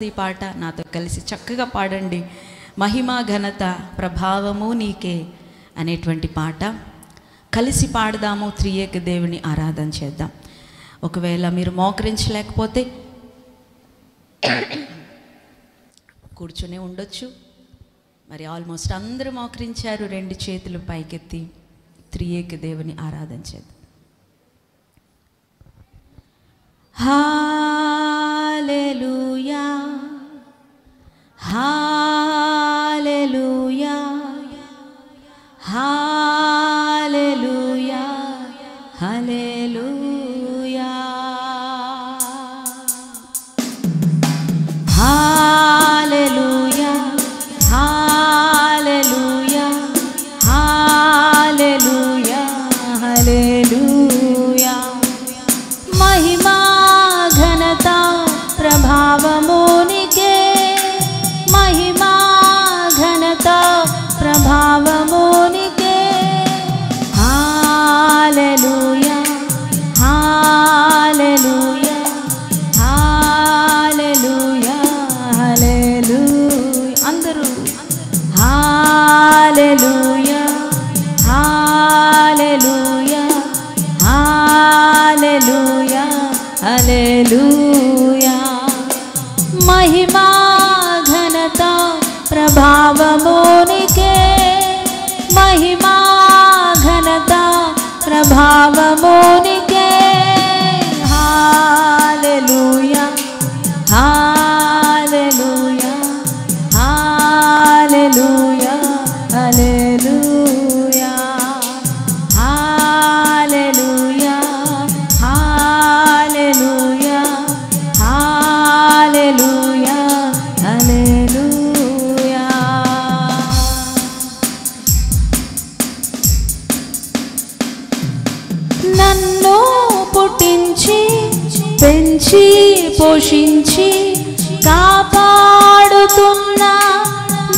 ఈ పాట నాతో కలిసి చక్కగా పాడండి. మహిమ ఘనత ప్రభావము నీకే అనేటువంటి పాట కలిసి పాడదాము. త్రియేక దేవుని ఆరాధన చేద్దాం. ఒకవేళ మీరు మోకరించలేకపోతే కూర్చునే ఉండొచ్చు. మరి ఆల్మోస్ట్ అందరూ మోకరించారు. రెండు చేతులు పైకెత్తి త్రియేక దేవుని ఆరాధన చేద్దాం. హల్లెలూయా హల్లెలూయా హల్లెలూయా హల్లెలూయా హల్లెలూయా హల్లెలూయా హల్లెలూయా హల్లెలూయా మహిమా ఘనత ప్రభావము నీకే మహిమా ఘనత ప్రభావము నీకే హల్లెలూయా హల్లెలూయా హల్లెలూయా హల్లెలూయా అందరూ హల్లెలూయా హల్లెలూయా హల్లెలూయా హల్లెలూయా మహిమా ఘనత ప్రభావము నీకే మహిమా ఘనత ప్రభావము నీకే హల్లెలూయా హల్లెలూయా హల్లెలూయా హల్లెలూయా హల్లెలూయా హల్లెలూయా హల్లెలూయా హల్లెలూయా. నన్ను పుట్టించి పెంచి పోషించి కాపాడుతున్న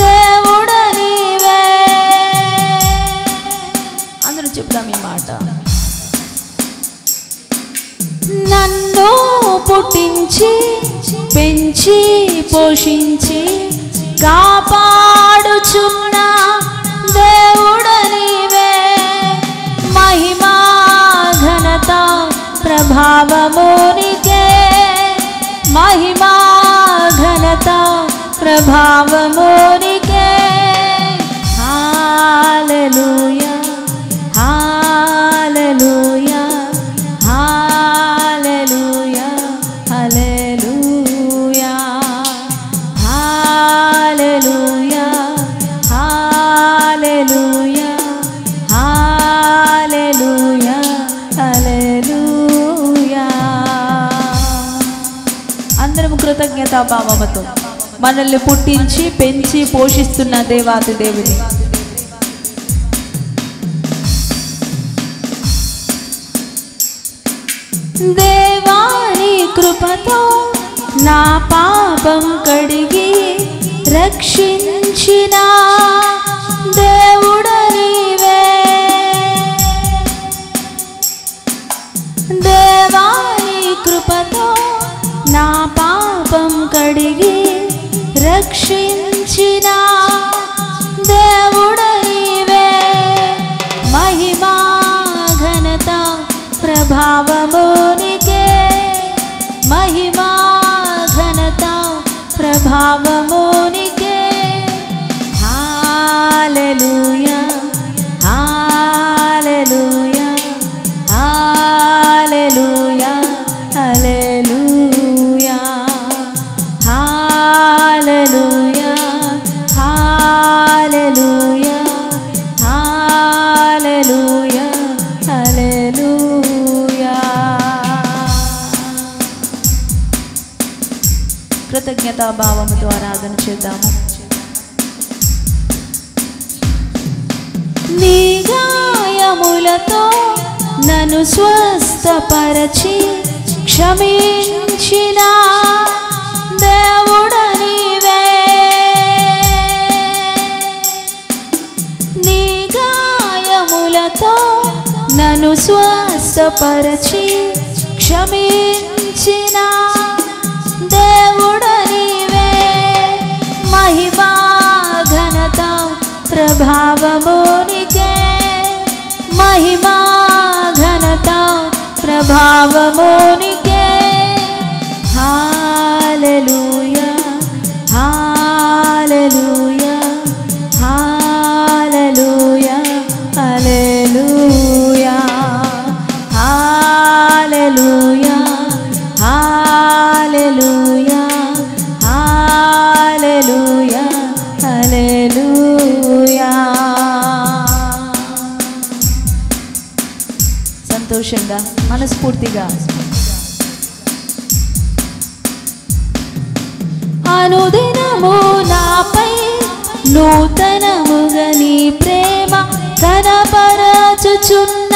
దేవుడ నీవే. అందరూ చెప్దాం ఈ మాట. నన్ను పుట్టించి పెంచి పోషించి కాపాడుచున్న దేవుడ నీవే మహిమా ఘనత ప్రభావము నీకే మహిమా ఘనత ప్రభావము నీకే హల్లెలూయా హల్లెలూయా హల్లెలూయా హల్లెలూయా హల్లెలూయా హల్లెలూయా హల్లెలూయా హల్లెలూయా. అందరం కృతజ్ఞతా భావముతో మనల్ని పుట్టించి పెంచి పోషిస్తున్న దేవాతి దేవుని దేవాని కృపతో నా పాపం కడిగి రక్షించిన దేవుడ నీవే దేవాని కృపతో నా పాపం కడిగి రక్షించిన దేవుడ నీవే మహిమా ఘనత ప్రభావము నీకే మహిమా ఘనత ప్రభావము నీకే హల్లెలూయా హల్లెలూయా హల్లెలూయా హల్లెలూయా హల్లెలూయా హల్లెలూయా హల్లెలూయా హల్లెలూయా. కృతజ్ఞతా భావముతో ఆరాధన చేద్దాము. నీ గాయములతో నన్ను స్వస్థపరచి క్షమించిన దేవుడ నీవే నీ గాయములతో నన్ను స్వస్థపరచి క్షమించిన దేవుడ నీవే ప్రభావము నీకే, మహిమా ఘనత ప్రభావము నీకే. హల్లెలూయా హల్లెలూయా హల్లెలూయా హల్లెలూయా హల్లెలూయా హల్లెలూయా హల్లెలూయా హల్లెలూయా. సంతోషంగా మనస్ఫూర్తిగా అనుదినము నాపై నూతనముగా నీ ప్రేమ కనపరచుచున్న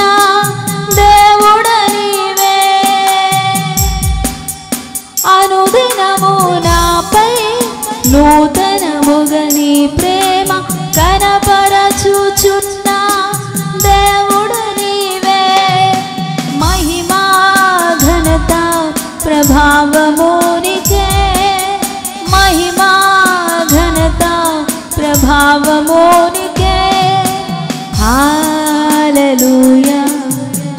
దేవుడ నీవే. అనుదినము నాపై నూతనముగా నీ ప్రేమ కనపరచుచున్న దేవుడ నీవే. మహిమా ఘనత ప్రభావము నీకే, మహిమా ఘనత ప్రభావము నీకే. హల్లెలూయా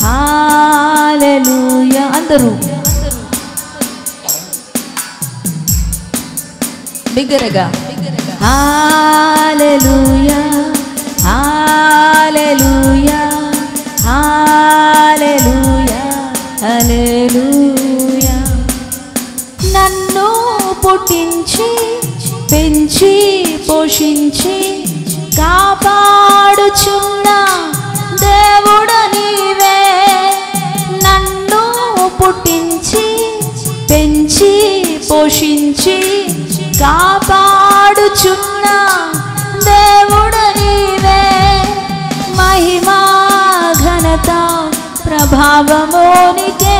హల్లెలూయా. అందరూ బిగ్గరగా హల్లెలూయా హల్లెలూయా హల్లెలూయా హల్లెలూయా. నన్ను పుట్టించి పెంచి పోషించి కాపాడుచున్న దేవుడ నీవే. నన్ను పుట్టించి పెంచి పోషించి కాపాడుచున్న దేవుడ నీవే. మహిమా ఘనత ప్రభావము నీకే,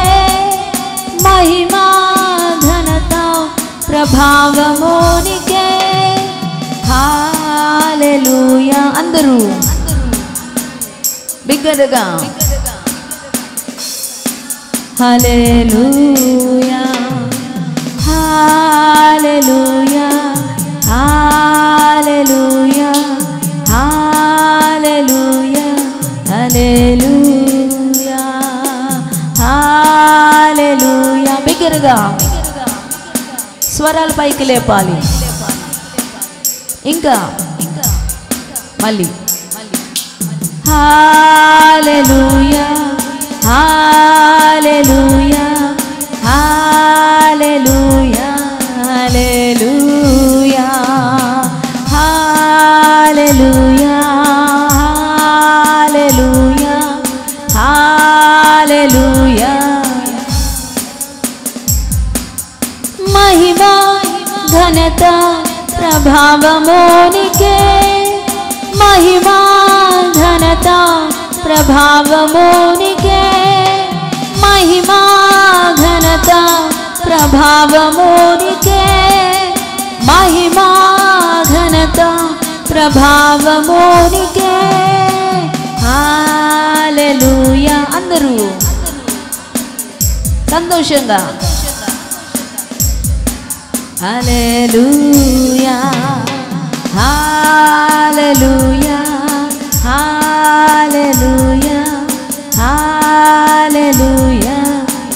మహిమా ఘనత ప్రభావము నీకే. హల్లెలూయా. అందరూ బిగ్గరగా హల్లెలూయా హల్లెలూయా హల్లెలూయా హల్లెలూయా హల్లెలూయా హల్లెలూయా. బిగ్గరగా స్వరాలు పైకి లేపాలి. ఇంకా మళ్ళీ హల్లెలూయా హల్లెలూయా హల్లెలూయా హల్లెలూయా హల్లెలూయా హల్లెలూయా హల్లెలూయా. మహిమా ఘనత ప్రభావము నీకే, మహిమా ఘనత ప్రభావము నీకే, మహిమా ఘనత ప్రభావము నీకే, మహిమా ఘనత ప్రభావము నీకే. హల్లెలూయా. అందరూ సంతోషంగా హల్లెలూయా హల్లెలూయా హల్లెలూయా హల్లెలూయా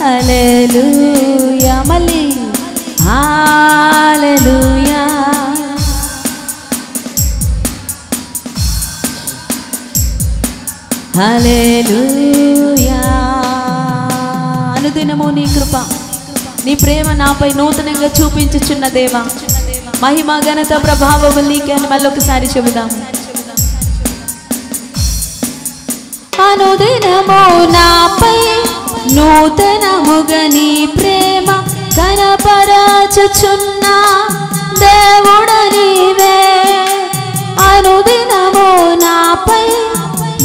హల్లెలూయా. మళ్ళీ హల్లెలూయా హల్లెలూయా. అనుదినము నీ కృప నీ ప్రేమ నాపై నూతనంగా చూపించుచున్న దేవా, మహిమ ఘనత ప్రభావము నీకే అని మళ్ళొకసారి చెబుదాం. అనుదినము నాపై నూతనముగా నీ ప్రేమ కనపరచుచున్న దేవుడ నీవే. అనుదినము నాపై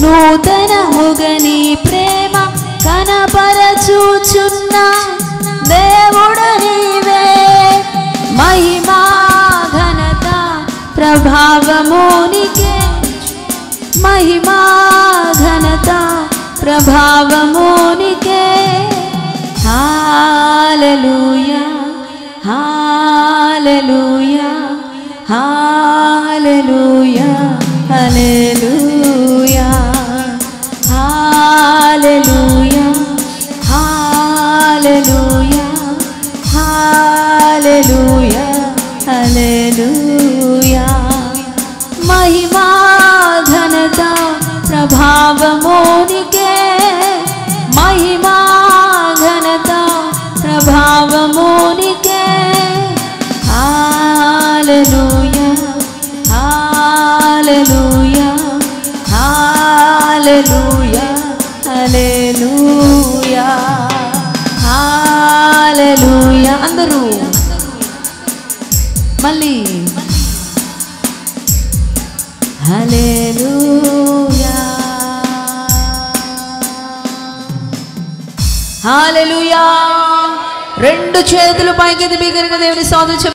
నూతనముగా నీ ప్రేమ కనపరచుచున్న దేవుడ నీవే. మహిమా ఘనత ప్రభావము నీకే, మహిమా ఘనత ప్రభావము నీకే. హల్లెలూయా హల్లెలూయా హల్లెలూయా హల్లెలూయా. హల్లెలూయా హల్లెలూయా హల్లెలూయా హల్లెలూయా హల్లెలూయా. అందరూ మళ్ళీ హల్లెలూయా హల్లెలూయా. రెండు చేతులు పైకి బిగ్గరగా దేవుని స్తోత్రం